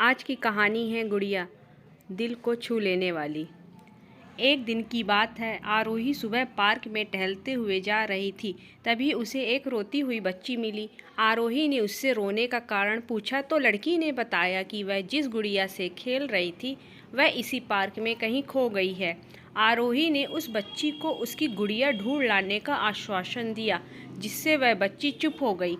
आज की कहानी है गुड़िया, दिल को छू लेने वाली। एक दिन की बात है, आरोही सुबह पार्क में टहलते हुए जा रही थी। तभी उसे एक रोती हुई बच्ची मिली। आरोही ने उससे रोने का कारण पूछा तो लड़की ने बताया कि वह जिस गुड़िया से खेल रही थी वह इसी पार्क में कहीं खो गई है। आरोही ने उस बच्ची को उसकी गुड़िया ढूंढ लाने का आश्वासन दिया, जिससे वह बच्ची चुप हो गई।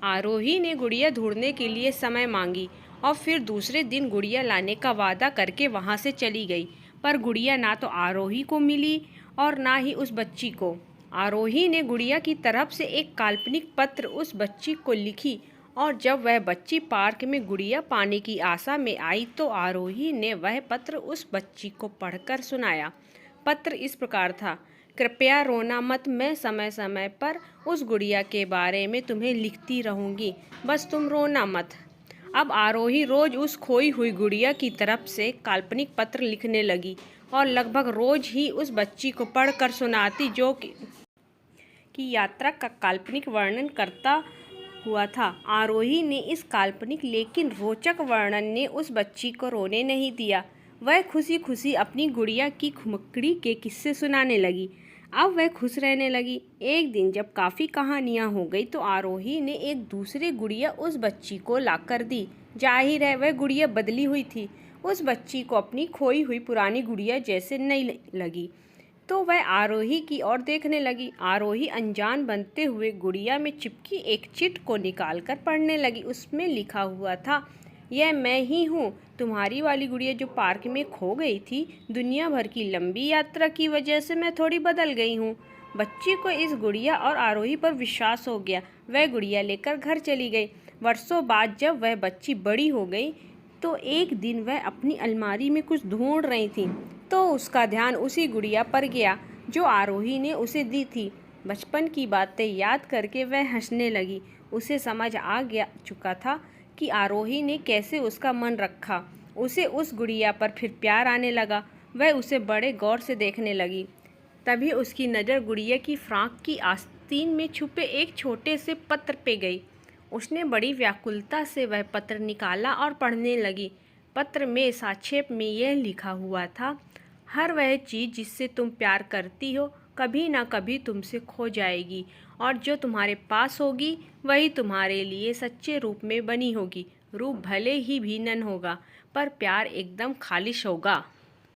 आरोही ने गुड़िया ढूंढने के लिए समय मांगी और फिर दूसरे दिन गुड़िया लाने का वादा करके वहाँ से चली गई। पर गुड़िया ना तो आरोही को मिली और ना ही उस बच्ची को। आरोही ने गुड़िया की तरफ से एक काल्पनिक पत्र उस बच्ची को लिखी और जब वह बच्ची पार्क में गुड़िया पाने की आशा में आई तो आरोही ने वह पत्र उस बच्ची को पढ़कर सुनाया। पत्र इस प्रकार था, कृपया रोना मत, मैं समय समय पर उस गुड़िया के बारे में तुम्हें लिखती रहूँगी, बस तुम रोना मत। अब आरोही रोज उस खोई हुई गुड़िया की तरफ से काल्पनिक पत्र लिखने लगी और लगभग रोज ही उस बच्ची को पढ़कर सुनाती, जो कि यात्रा का काल्पनिक वर्णन करता हुआ था। आरोही ने इस काल्पनिक लेकिन रोचक वर्णन ने उस बच्ची को रोने नहीं दिया। वह खुशी खुशी अपनी गुड़िया की खुमकड़ी के किस्से सुनाने लगी। अब वह खुश रहने लगी। एक दिन जब काफ़ी कहानियाँ हो गई तो आरोही ने एक दूसरी गुड़िया उस बच्ची को लाकर दी। जाहिर है वह गुड़िया बदली हुई थी। उस बच्ची को अपनी खोई हुई पुरानी गुड़िया जैसे नहीं लगी तो वह आरोही की ओर देखने लगी। आरोही अनजान बनते हुए गुड़िया में चिपकी एक चिट को निकालकर पढ़ने लगी। उसमें लिखा हुआ था, यह मैं ही हूँ, तुम्हारी वाली गुड़िया जो पार्क में खो गई थी। दुनिया भर की लंबी यात्रा की वजह से मैं थोड़ी बदल गई हूँ। बच्ची को इस गुड़िया और आरोही पर विश्वास हो गया। वह गुड़िया लेकर घर चली गई। वर्षों बाद जब वह बच्ची बड़ी हो गई तो एक दिन वह अपनी अलमारी में कुछ ढूंढ रही थी तो उसका ध्यान उसी गुड़िया पर गया जो आरोही ने उसे दी थी। बचपन की बातें याद करके वह हंसने लगी। उसे समझ आ गया चुका था कि आरोही ने कैसे उसका मन रखा। उसे उस गुड़िया पर फिर प्यार आने लगा। वह उसे बड़े गौर से देखने लगी। तभी उसकी नज़र गुड़िया की फ्रॉक की आस्तीन में छुपे एक छोटे से पत्र पे गई। उसने बड़ी व्याकुलता से वह पत्र निकाला और पढ़ने लगी। पत्र में संक्षेप में यह लिखा हुआ था, हर वह चीज़ जिससे तुम प्यार करती हो कभी ना कभी तुमसे खो जाएगी और जो तुम्हारे पास होगी वही तुम्हारे लिए सच्चे रूप में बनी होगी। रूप भले ही भिन्न होगा पर प्यार एकदम खालिश होगा।